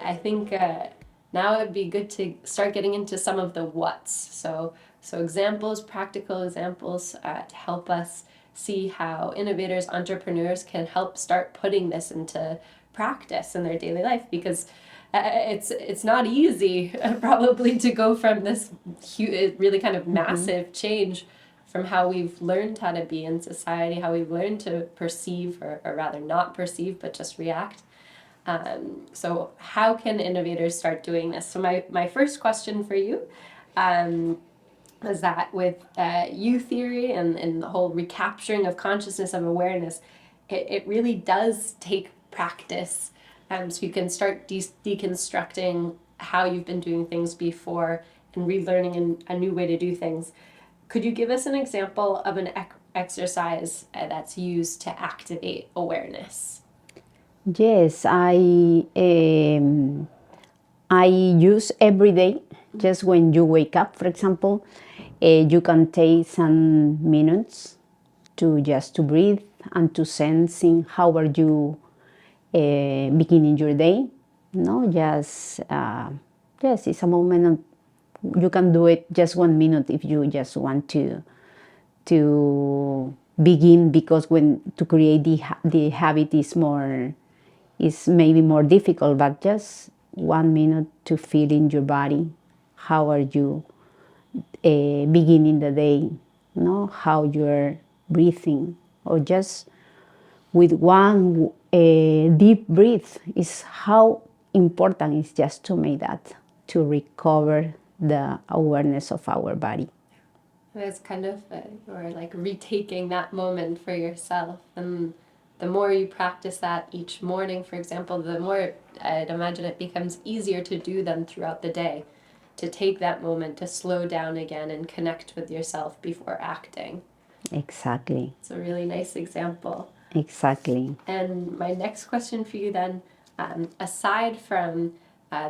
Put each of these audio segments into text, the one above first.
I think now it would be good to start getting into some of the what's. So examples, practical examples to help us see how innovators, entrepreneurs can help start putting this into practice in their daily life, because it's not easy probably to go from this really kind of massive change from how we've learned how to be in society, how we've learned to perceive, or rather not perceive, but just react. So how can innovators start doing this? So my first question for you is that with U theory and the whole recapturing of consciousness, of awareness, it really does take practice. So you can start deconstructing how you've been doing things before and relearning a new way to do things. Could you give us an example of an exercise that's used to activate awareness? Yes, I use every day. Just when you wake up, for example, you can take some minutes to just to breathe and to sensing how are you beginning your day. No, just yes, it's a moment of, you can do it just 1 minute if you just want to begin, because when to create the habit is maybe more difficult, but just 1 minute to feel in your body how are you beginning the day, no, how you're breathing, or just with one deep breath is how important it's just to make that, to recover the awareness of our body. It's kind of you're like retaking that moment for yourself, and the more you practice that each morning, for example, the more I'd imagine it becomes easier to do them throughout the day, to take that moment to slow down again and connect with yourself before acting. Exactly. It's a really nice example. Exactly. And my next question for you then, aside from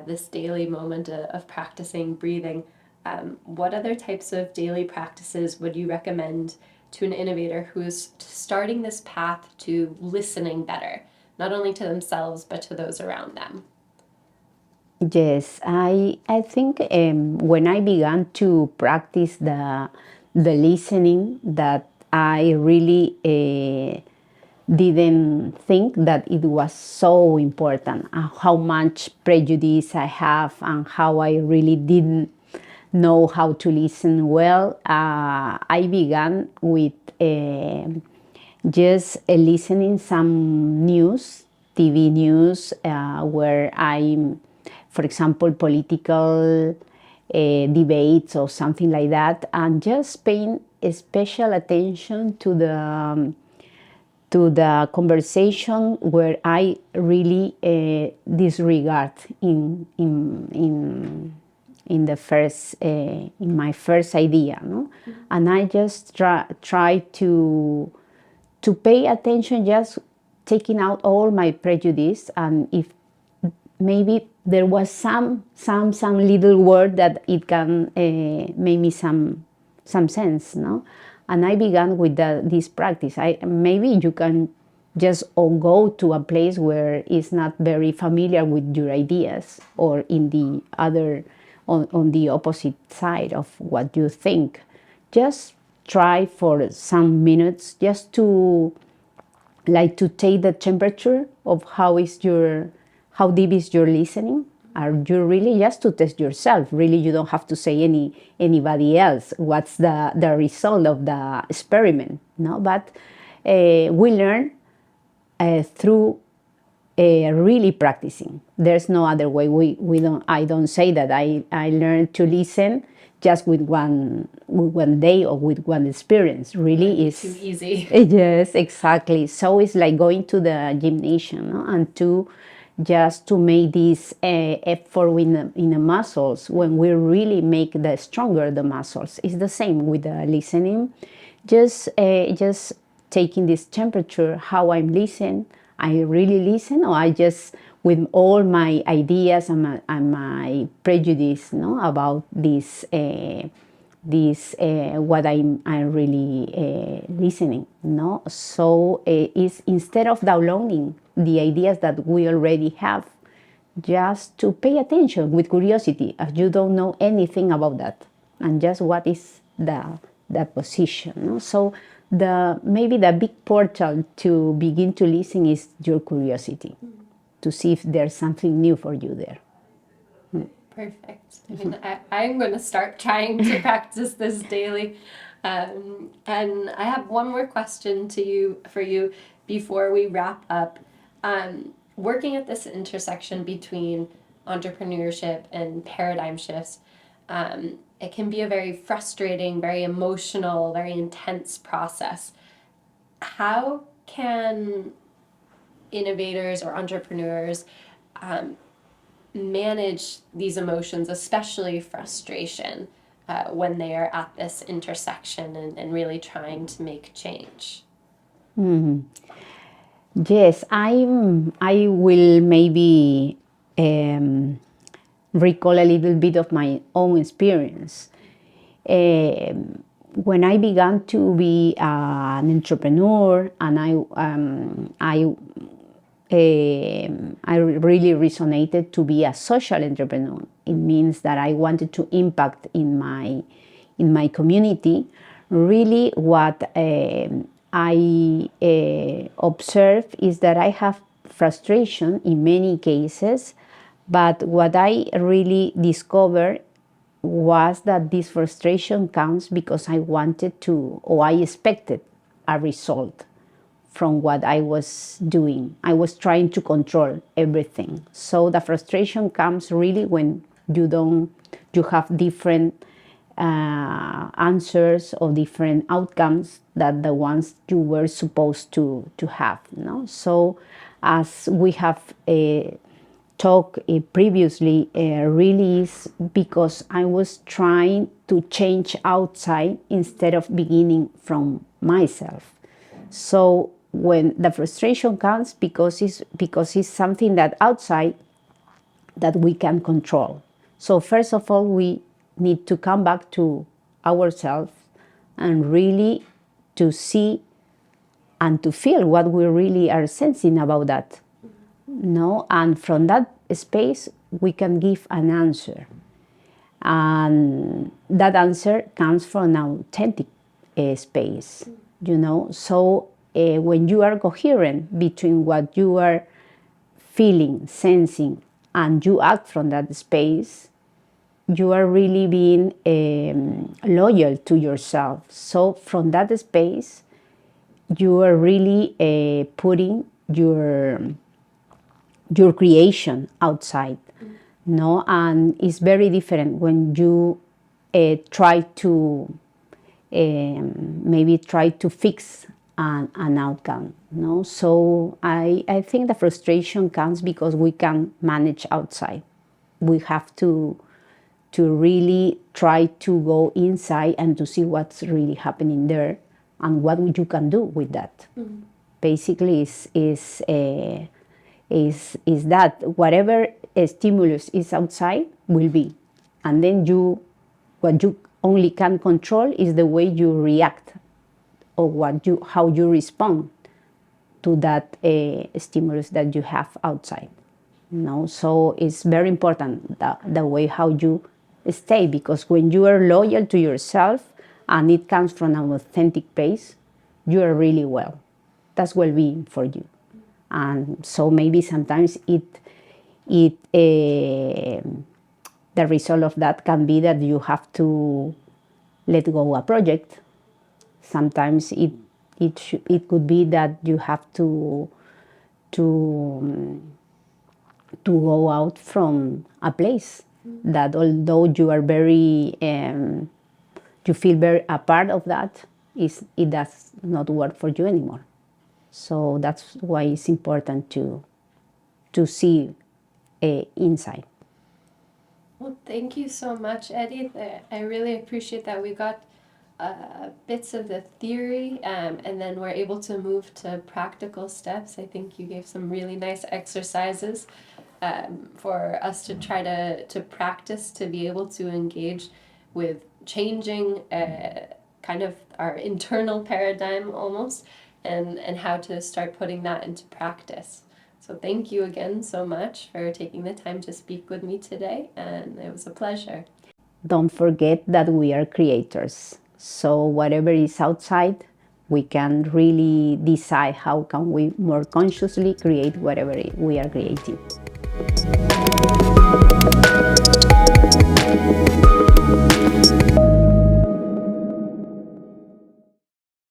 this daily moment of practicing breathing, what other types of daily practices would you recommend to an innovator who's starting this path to listening better, not only to themselves, but to those around them? Yes, I think when I began to practice the listening, that I really didn't think that it was so important, how much prejudice I have and how I really didn't know how to listen well. I began with just listening some news, TV news, where I'm, for example, political debates or something like that, and just paying special attention to the conversation where I really disregard in the first in my first idea, no? And I just try to pay attention, just taking out all my prejudice, and if maybe there was some little word that it can make me some sense, no? And I began with this practice. Maybe you can just go to a place where it's not very familiar with your ideas, or in the other, on the opposite side of what you think. Just try for some minutes just to take the temperature of how deep is your listening. Are you really, just to test yourself, really you don't have to say anybody else what's the result of the experiment, no? But we learn through really practicing. There's no other way. I don't say that I learned to listen just with one day or with one experience. Really is too easy. Yes, exactly. So it's like going to the gymnasium, no? And to make this effort in the muscles. When we really make the stronger the muscles, it's the same with the listening. Just taking this temperature, how I'm listening. I really listen, or I just, with all my ideas and my prejudice, no, about this what I'm really listening, no? So is, instead of downloading the ideas that we already have, just to pay attention with curiosity, as you don't know anything about that, and just what is the position. No? So maybe the big portal to begin to listen is your curiosity, to see if there's something new for you there. Perfect. I mean, I'm going to start trying to practice this daily. And I have one more question for you before we wrap up. Working at this intersection between entrepreneurship and paradigm shifts, it can be a very frustrating, very emotional, very intense process. How can innovators or entrepreneurs manage these emotions, especially frustration, when they are at this intersection and really trying to make change? Yes, I will maybe recall a little bit of my own experience. When I began to be an entrepreneur, and I really resonated to be a social entrepreneur. It means that I wanted to impact in my community. Really, what I observe is that I have frustration in many cases, but what I really discovered was that this frustration comes because I wanted to, or I expected a result from what I was doing. I was trying to control everything. So the frustration comes really when you have different answers or different outcomes than the ones you were supposed to have. No? So as we have talked previously, really is because I was trying to change outside instead of beginning from myself. So when the frustration comes because it's something that outside that we can control. So first of all, we need to come back to ourselves and really to see and to feel what we really are sensing about that. No, and from that space we can give an answer, and that answer comes from an authentic space. So when you are coherent between what you are feeling, sensing, and you act from that space, you are really being loyal to yourself. So from that space, you are really putting your creation outside. No, and it's very different when you try to maybe try to fix an outcome. No, so I think the frustration comes because we can manage outside. We have to really try to go inside and to see what's really happening there and what you can do with that. Basically, is that whatever stimulus is outside will be, and then what you only can control is the way you react or how you respond to that stimulus that you have outside. So it's very important the way how you stay, because when you are loyal to yourself and it comes from an authentic place, you are really well. That's well-being for you. And so maybe sometimes the result of that can be that you have to let go a project. Sometimes it could be that you have to go out from a place that, although you are very you feel very a part of that, it does not work for you anymore. So that's why it's important to see inside. Well, thank you so much, Edith. I really appreciate that we got bits of the theory, and then we're able to move to practical steps. I think you gave some really nice exercises for us to try to practice, to be able to engage with changing kind of our internal paradigm almost, and how to start putting that into practice. So thank you again so much for taking the time to speak with me today, and it was a pleasure. Don't forget that we are creators. So whatever is outside, we can really decide how can we more consciously create whatever we are creating.